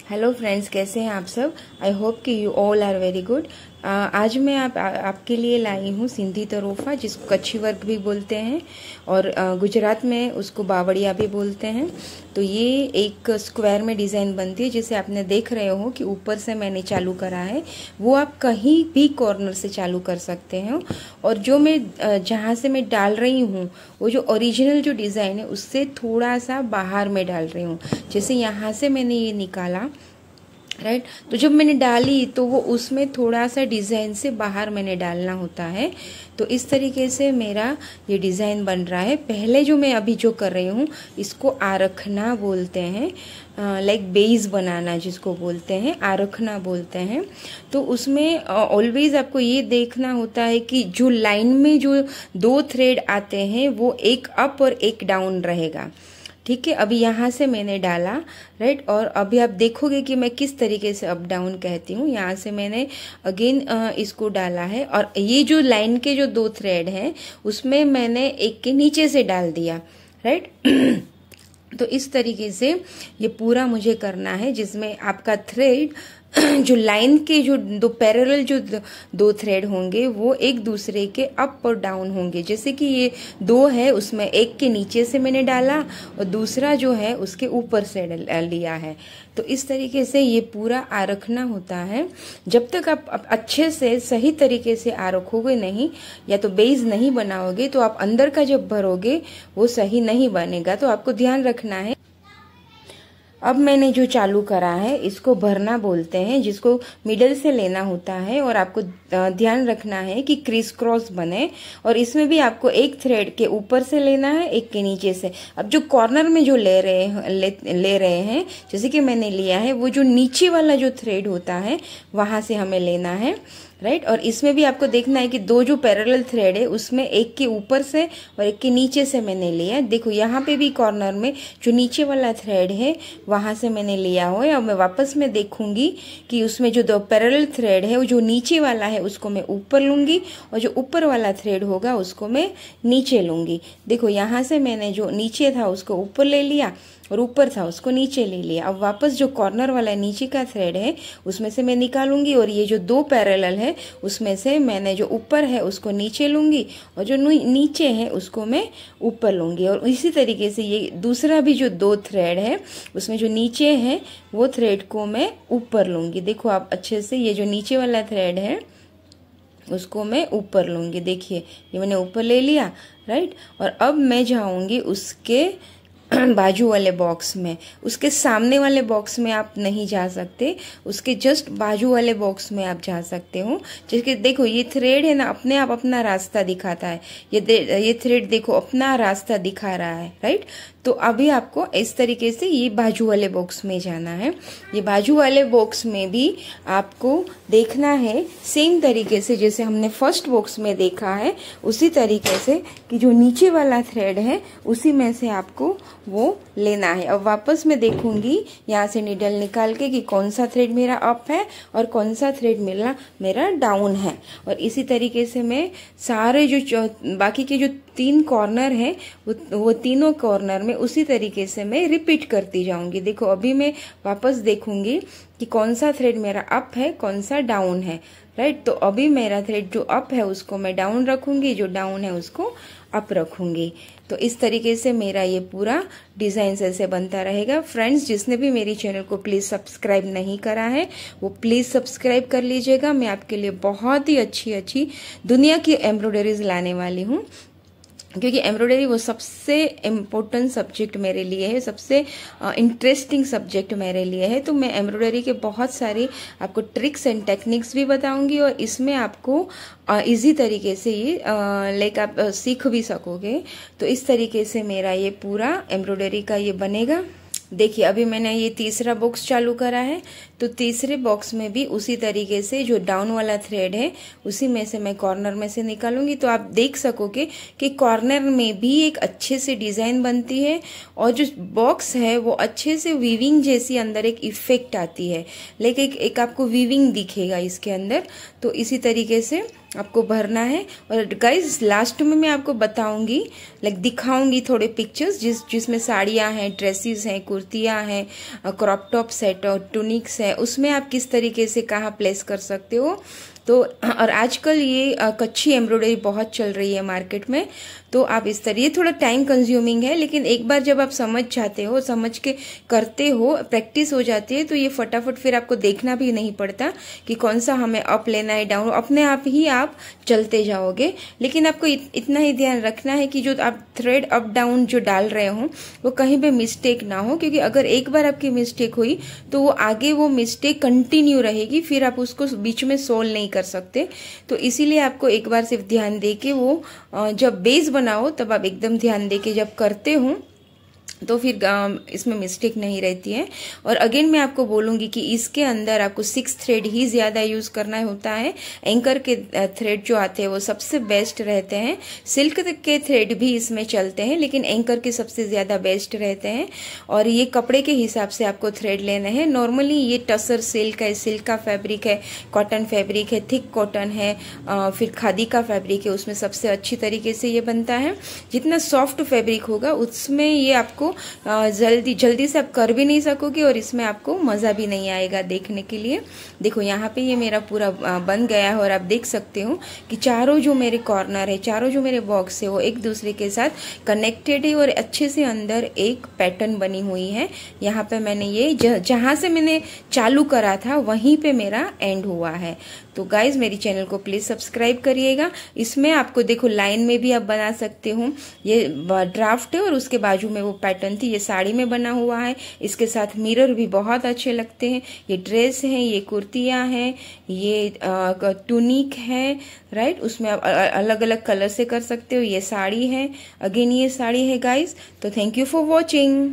Hello friends, कैसे हैं आप सब। आई होप कि you all are very good. आज मैं आपके लिए लाई हूँ सिंधी तरोफा, जिसको कच्छी वर्क भी बोलते हैं और गुजरात में उसको बावड़िया भी बोलते हैं। तो ये एक स्क्वायर में डिज़ाइन बनती है, जिसे आपने देख रहे हो कि ऊपर से मैंने चालू करा है, वो आप कहीं भी कॉर्नर से चालू कर सकते हैं। और जो मैं जहाँ से मैं डाल रही हूँ वो जो ओरिजिनल जो डिज़ाइन है उससे थोड़ा सा बाहर में डाल रही हूँ। जैसे यहाँ से मैंने ये निकाला, राइट, तो जब मैंने डाली तो वो उसमें थोड़ा सा डिज़ाइन से बाहर मैंने डालना होता है। तो इस तरीके से मेरा ये डिज़ाइन बन रहा है। पहले जो मैं अभी जो कर रही हूँ इसको आरखना बोलते हैं, लाइक बेस बनाना जिसको बोलते हैं, आरखना बोलते हैं। तो उसमें ऑलवेज आपको ये देखना होता है कि जो लाइन में जो दो थ्रेड आते हैं वो एक अप और एक डाउन रहेगा। ठीक है, अभी यहाँ से मैंने डाला, राइट, और अभी आप देखोगे कि मैं किस तरीके से अप डाउन कहती हूँ। यहाँ से मैंने अगेन इसको डाला है और ये जो लाइन के जो दो थ्रेड हैं उसमें मैंने एक के नीचे से डाल दिया, राइट। तो इस तरीके से ये पूरा मुझे करना है, जिसमें आपका थ्रेड जो लाइन के जो दो पैरेलल जो दो थ्रेड होंगे वो एक दूसरे के अप और डाउन होंगे। जैसे कि ये दो है, उसमें एक के नीचे से मैंने डाला और दूसरा जो है उसके ऊपर से लिया है। तो इस तरीके से ये पूरा आरखना होता है। जब तक आप अच्छे से सही तरीके से आरखोगे नहीं, या तो बेस नहीं बनाओगे, तो आप अंदर का जब भरोगे वो सही नहीं बनेगा। तो आपको ध्यान रखना है। अब मैंने जो चालू करा है इसको भरना बोलते हैं, जिसको मिडल से लेना होता है और आपको ध्यान रखना है कि क्रिस क्रॉस बने। और इसमें भी आपको एक थ्रेड के ऊपर से लेना है, एक के नीचे से। अब जो कॉर्नर में जो ले रहे हैं, जैसे कि मैंने लिया है, वो जो नीचे वाला जो थ्रेड होता है वहां से हमें लेना है, राइट। और इसमें भी आपको देखना है कि दो जो पैरेलल थ्रेड है उसमें एक के ऊपर से और एक के नीचे से मैंने लिया। देखो यहाँ पे भी कॉर्नर में जो नीचे वाला थ्रेड है वहां से मैंने लिया हुआ है। और मैं वापस में देखूंगी कि उसमें जो दो पैरेलल थ्रेड है वो जो नीचे वाला है उसको मैं ऊपर लूंगी और जो ऊपर वाला थ्रेड होगा उसको मैं नीचे लूंगी। देखो यहाँ से मैंने जो नीचे था उसको ऊपर ले लिया और ऊपर था उसको नीचे ले लिया। अब वापस जो कॉर्नर वाला नीचे का थ्रेड है उसमें से मैं निकालूंगी और ये जो दो पैरेलल है उसमें से मैंने जो ऊपर है उसको नीचे लूंगी और जो नीचे है उसको मैं ऊपर लूंगी। और इसी तरीके से ये दूसरा भी जो दो थ्रेड है उसमें जो नीचे है वो थ्रेड को मैं ऊपर लूंगी। देखो आप अच्छे से, ये जो नीचे वाला थ्रेड है उसको मैं ऊपर लूंगी। देखिए ये मैंने ऊपर ले लिया, राइट। और अब मैं जाऊंगी उसके बाजू वाले बॉक्स में। उसके सामने वाले बॉक्स में आप नहीं जा सकते, उसके जस्ट बाजू वाले बॉक्स में आप जा सकते हो। जैसे देखो ये थ्रेड है ना, अपने आप अपना रास्ता दिखाता है। ये थ्रेड देखो अपना रास्ता दिखा रहा है, राइट। तो अभी आपको इस तरीके से ये बाजू वाले बॉक्स में जाना है। ये बाजू वाले बॉक्स में भी आपको देखना है सेम तरीके से जैसे हमने फर्स्ट बॉक्स में देखा है, उसी तरीके से कि जो नीचे वाला थ्रेड है उसी में से आपको वो लेना है। अब वापस मैं देखूंगी यहाँ से निडल निकाल के कि कौन सा थ्रेड मेरा अप है और कौन सा थ्रेड मेरा डाउन है। और इसी तरीके से मैं सारे जो बाकी के जो तीन कॉर्नर है वो तीनों कॉर्नर में उसी तरीके से मैं रिपीट करती जाऊंगी। देखो अभी मैं वापस देखूंगी कि कौन सा थ्रेड मेरा अप है, कौन सा डाउन है, राइट। तो अभी मेरा थ्रेड जो अप है उसको मैं डाउन रखूंगी, जो डाउन है उसको अप रखूंगी। तो इस तरीके से मेरा ये पूरा डिजाइन ऐसे बनता रहेगा। फ्रेंड्स, जिसने भी मेरी चैनल को प्लीज सब्सक्राइब नहीं करा है वो प्लीज सब्सक्राइब कर लीजिएगा। मैं आपके लिए बहुत ही अच्छी दुनिया की एम्ब्रॉयडरीज लाने वाली हूँ, क्योंकि एम्ब्रॉयडरी वो सबसे इम्पोर्टेंट सब्जेक्ट मेरे लिए है, सबसे इंटरेस्टिंग सब्जेक्ट मेरे लिए है। तो मैं एम्ब्रॉयडरी के बहुत सारे आपको ट्रिक्स एंड टेक्निक्स भी बताऊंगी और इसमें आपको इजी तरीके से ये लाइक आप सीख भी सकोगे। तो इस तरीके से मेरा ये पूरा एम्ब्रॉयडरी का ये बनेगा। देखिए अभी मैंने ये तीसरा बॉक्स चालू करा है, तो तो तीसरे बॉक्स में भी उसी तरीके से जो डाउन वाला थ्रेड है उसी में से मैं कॉर्नर में से निकालूंगी। तो आप देख सकोगे कि कॉर्नर में भी एक अच्छे से डिजाइन बनती है और जो बॉक्स है वो अच्छे से वीविंग जैसी अंदर एक इफेक्ट आती है, लेकिन एक आपको वीविंग दिखेगा इसके अंदर। तो इसी तरीके से आपको भरना है। और गाइज लास्ट में मैं आपको बताऊंगी, दिखाऊंगी थोड़े पिक्चर्स जिसमें साड़ियां हैं, ड्रेसेस हैं, कुर्तियां हैं, क्रॉप टॉप सेट और टूनिक्स है, उसमें आप किस तरीके से कहाँ प्लेस कर सकते हो। तो और आजकल ये कच्ची एम्ब्रॉयडरी बहुत चल रही है मार्केट में, तो आप इस तरह, ये थोड़ा टाइम कंज्यूमिंग है, लेकिन एक बार जब आप समझ जाते हो, समझ के करते हो, प्रैक्टिस हो जाती है, तो ये फटाफट फिर आपको देखना भी नहीं पड़ता कि कौन सा हमें अप लेना है, डाउन, अपने आप ही आप चलते जाओगे। लेकिन आपको इतना ही ध्यान रखना है कि जो आप थ्रेड अप डाउन जो डाल रहे हो वो कहीं पे मिस्टेक ना हो, क्योंकि अगर एक बार आपकी मिस्टेक हुई तो वो आगे वो मिस्टेक कंटिन्यू रहेगी, फिर आप उसको बीच में सोल्व नहीं कर सकते। तो इसीलिए आपको एक बार सिर्फ ध्यान दे के वो जब बेस बनाओ तब आप एकदम ध्यान दे के जब करते हो तो फिर इसमें मिस्टेक नहीं रहती है। और अगेन मैं आपको बोलूंगी कि इसके अंदर आपको 6 थ्रेड ही ज्यादा यूज करना होता है। एंकर के थ्रेड जो आते हैं वो सबसे बेस्ट रहते हैं, सिल्क के थ्रेड भी इसमें चलते हैं, लेकिन एंकर के सबसे ज्यादा बेस्ट रहते हैं। और ये कपड़े के हिसाब से आपको थ्रेड लेना है। नॉर्मली ये टसर सिल्क है, सिल्क का फैब्रिक है, कॉटन फैब्रिक है, थिक कॉटन है, फिर खादी का फैब्रिक है, उसमें सबसे अच्छी तरीके से ये बनता है। जितना सॉफ्ट फैब्रिक होगा उसमें ये आपको जल्दी से आप कर भी नहीं सकोगे और इसमें आपको मजा भी नहीं आएगा देखने के लिए। देखो यहाँ पे ये मेरा पूरा बन गया है और आप देख सकते हो कि चारों जो मेरे कॉर्नर है, चारों जो मेरे बॉक्स है वो एक दूसरे के साथ कनेक्टेड है और अच्छे से अंदर एक पैटर्न बनी हुई है। यहाँ पे मैंने ये जहां से मैंने चालू करा था वहीं पे मेरा एंड हुआ है। तो गाइज मेरी चैनल को प्लीज सब्सक्राइब करिएगा। इसमें आपको देखो लाइन में भी आप बना सकते हो, ये ड्राफ्ट है और उसके बाजू में वो पैटर्न थी, ये साड़ी में बना हुआ है। इसके साथ मिरर भी बहुत अच्छे लगते हैं। ये ड्रेस है, ये कुर्तियां हैं, ये टूनिक है, राइट, उसमें आप अलग अलग कलर से कर सकते हो। ये साड़ी है, अगेन ये साड़ी है गाइज। तो थैंक यू फॉर वॉचिंग।